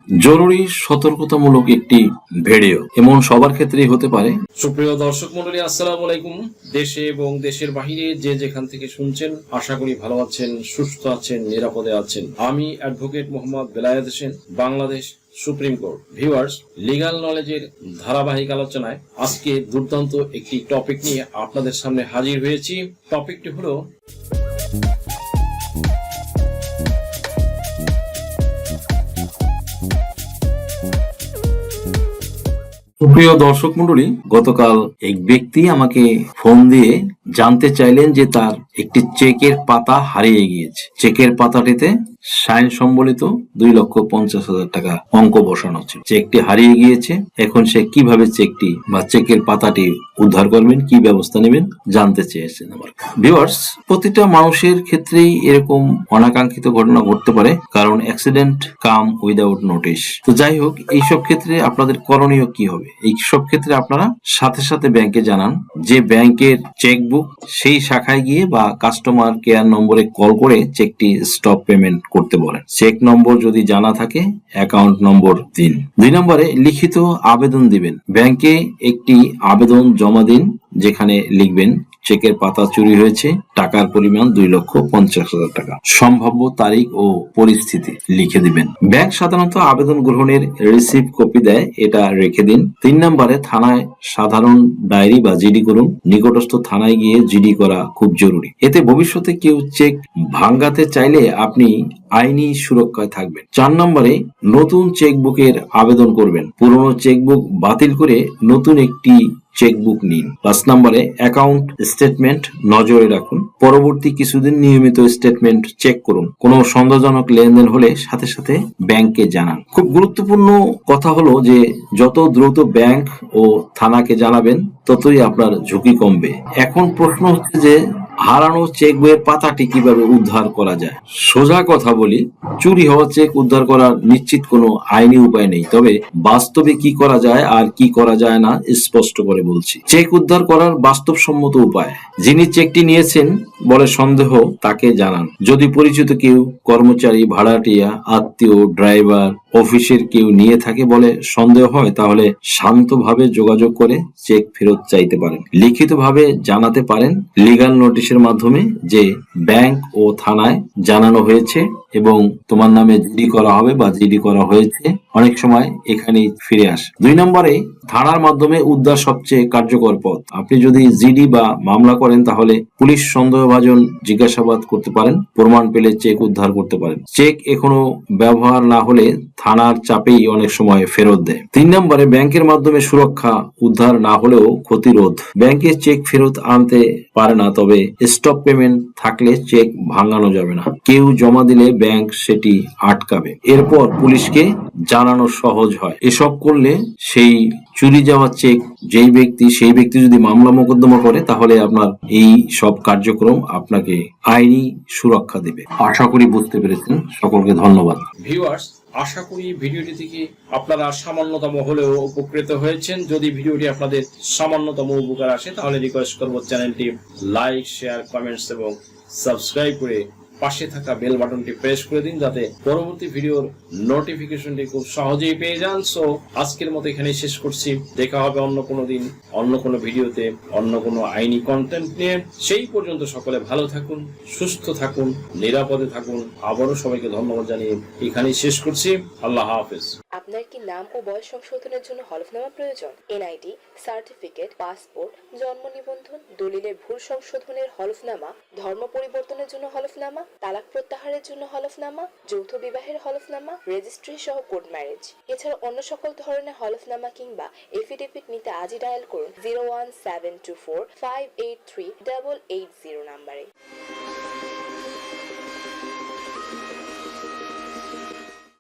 জরুরি সতর্কতামূলক একটি ভিডিও, এমন সবার ক্ষেত্রেই হতে পারে। সুপ্রিয় দর্শক মন্ডলী, আসসালামু আলাইকুম। দেশে এবং দেশের বাহিরে যে যেখান থেকে শুনছেন, আশা করি ভালো আছেন, সুস্থ আছেন, নিরাপদে আছেন। আমি advocate Mohammad Belayet Hossain, Bangladesh supreme court. Viewers, legal নলেজের ধারাবাহিক আলোচনায় আজকে দুর্দান্ত একটি টপিক নিয়ে আপনাদের সামনে হাজির হয়েছি। টপিকটি হলো সুপ্রিয় দর্শক মন্ডলী, গতকাল এক ব্যক্তি আমাকে ফোন দিয়ে জানতে চাইলেন যে তার একটি চেকের পাতা হারিয়ে গিয়েছে। চেকের পাতাটিতে সাইন সম্বলিত 2,50,000 টাকা অঙ্ক বসানো ছিল। চেকটি হারিয়ে গিয়েছে। এখন সে কিভাবে চেকটি বা চেকের পাতাটি উদ্ধার করবেন, কি ব্যবস্থা নেবেন জানতে চেয়েছেন আমার। ভিউয়ার্স, প্রতিটা মানুষের ক্ষেত্রেই এরকম অনাকাঙ্ক্ষিত ঘটনা ঘটতে পারে, কারণ অ্যাক্সিডেন্ট কাম উইদাউট নোটিশ। তো যাই হোক, এইসব ক্ষেত্রে আপনাদের করণীয় কি হবে? এই সব ক্ষেত্রে আপনারা সাথে সাথে ব্যাংকে জানান। যে ব্যাংকের চেকবুক, সেই শাখায় গিয়ে বা কাস্টমার কেয়ার নম্বরে কল করে চেকটি স্টপ পেমেন্ট করতে বলেন। চেক নম্বর যদি জানা থাকে, অ্যাকাউন্ট নম্বর দিন। 2 নম্বরে লিখিত আবেদন দিবেন। ব্যাংকে একটি আবেদন জমা দিন, যেখানে লিখবেন চেকের পাতা চুরি হয়েছে, টাকার পরিমাণ 2,50,000 টাকা, সম্ভাব্য তারিখ ও পরিস্থিতি লিখে দিবেন। ব্যাংক সাধারণত আবেদন গ্রহণের রিসিপ্ট কপি দেয়, এটা রেখে দিন। 3 নম্বরে থানায় সাধারণ ডায়েরি বা জিডি করুন। নিকটস্থ থানায় গিয়ে জিডি করা খুব জরুরি। এতে ভবিষ্যতে কেউ চেক ভাঙাতে চাইলে আপনি আইনি সুরক্ষায় থাকবেন। 4 নম্বরে নতুন চেকবুকের আবেদন করবেন। পুরনো চেকবুক বাতিল করে নতুন একটি চেকবুক নিন। 5 নম্বরে অ্যাকাউন্ট স্টেটমেন্ট নজরে রাখুন। পরবর্তী কিছুদিন নিয়মিত স্টেটমেন্ট চেক করুন। কোনো সন্দেহজনক লেনদেন হলে সাথে সাথে ব্যাংকে জানান। খুব গুরুত্বপূর্ণ কথা হলো যে যত দ্রুত ব্যাংক ও থানাকে জানাবেন, ততই আপনার ঝুঁকি কমবে। এখন প্রশ্ন হচ্ছে যে হারানো চেক বইয়ের পাতাটি কিভাবে উদ্ধার করা যায়। সোজা কথা বলি, চুরি হওয়া চেক উদ্ধার করার নিশ্চিত কোনো আইনি উপায় নেই। তবে বাস্তবে কি করা যায় আর কি করা যায় না স্পষ্ট করে বলছি। চেক উদ্ধার করার বাস্তবসম্মত উপায়: যিনি চেকটি নিয়েছেন বলে সন্দেহ, তাকে জানান। যদি পরিচিত কেউ, কর্মচারী, ভাড়াটিয়া, আত্মীয়, ড্রাইভার, অফিসের কেউ নিয়ে থাকে বলে সন্দেহ হয়, তাহলে শান্তভাবে যোগাযোগ করে চেক ফেরত চাইতে পারেন। লিখিতভাবে জানাতে পারেন লিগ্যাল নোটিশের মাধ্যমে যে ব্যাংক ও থানায় জানানো হয়েছে এবং তোমার নামে জিডি করা হবে বা জিডি করা হয়েছে। অনেক সময় এখানেই ফিরে আসে। 2 নম্বরে থানার মাধ্যমে উদ্ধার সবচেয়ে কার্যকর পথ। আপনি যদি জিডি বা মামলা করেন, তাহলে পুলিশ সন্দেহভাজন জিজ্ঞাসাবাদ করতে পারেন, প্রমাণ পেলে চেক উদ্ধার করতে পারেন। চেক এখনো ব্যবহার না হলে থানার চাপেই অনেক সময় ফেরত দেয়। 3 নম্বরে ব্যাংকের মাধ্যমে সুরক্ষা, উদ্ধার না হলেও ক্ষতিরোধ। ব্যাংকে চেক ফেরত আনতে পারে না, তবে স্টপ পেমেন্ট থাকলে চেক ভাঙানো যাবে না। কেউ জমা দিলে ব্যাংক সেটি আটকাবে। এরপর পুলিশকে জানানো সহজ হয়। এসব করলে সেই চুরি যাওয়া চেক যেই ব্যক্তি, সেই ব্যক্তি যদি মামলা মোকদ্দমা করে, তাহলে আপনার এই সব কার্যক্রম আপনাকে আইনি সুরক্ষা দেবে। আশা করি বুঝতে পেরেছেন। সকলকে ধন্যবাদ। ভিউয়ার্স, আশা করি ভিডিওটি থেকে আপনারা সামান্যতম হলেও উপকৃত হয়েছেন। যদি ভিডিওটি আপনাদের সামান্যতম উপকার আসে, তাহলে রিকোয়েস্ট করব চ্যানেলটি লাইক, শেয়ার, কমেন্টস এবং সাবস্ক্রাইব করে পাশে থাকা বেল বাটনটি প্রেস করে দিন, যাতে পরবর্তী ভিডিওর নোটিফিকেশনটি খুব সহজেই পেয়ে যান। সো আজকের মতো এখানেই শেষ করছি। দেখা হবে অন্য কোনো দিন, অন্য কোনো ভিডিওতে, অন্য কোনো আইনি কন্টেন্ট নিয়ে। সেই পর্যন্ত সকলে ভালো থাকুন, সুস্থ থাকুন, নিরাপদে থাকুন। আবারও সবাইকে ধন্যবাদ জানিয়ে এখানেই শেষ করছি। আল্লাহ হাফেজ। আপনার কি নাম ও বয়স সংশোধনের জন্য হলফনামা প্রয়োজন? এনআইডি, সার্টিফিকেট, পাসপোর্ট, জন্ম নিবন্ধন, দলিলের ভুল সংশোধনের হলফনামা, ধর্ম পরিবর্তনের জন্য হলফনামা, তালাক প্রত্যাহারের জন্য হলফনামা, যৌথ বিবাহের হলফনামা, রেজিস্ট্রি সহ কোর্ট ম্যারেজ, এছাড়া অন্য সকল ধরনের হলফনামা কিংবা এফিডেভিট নিতে আজই ডায়াল করুন 01724 583 880 নাম্বারে।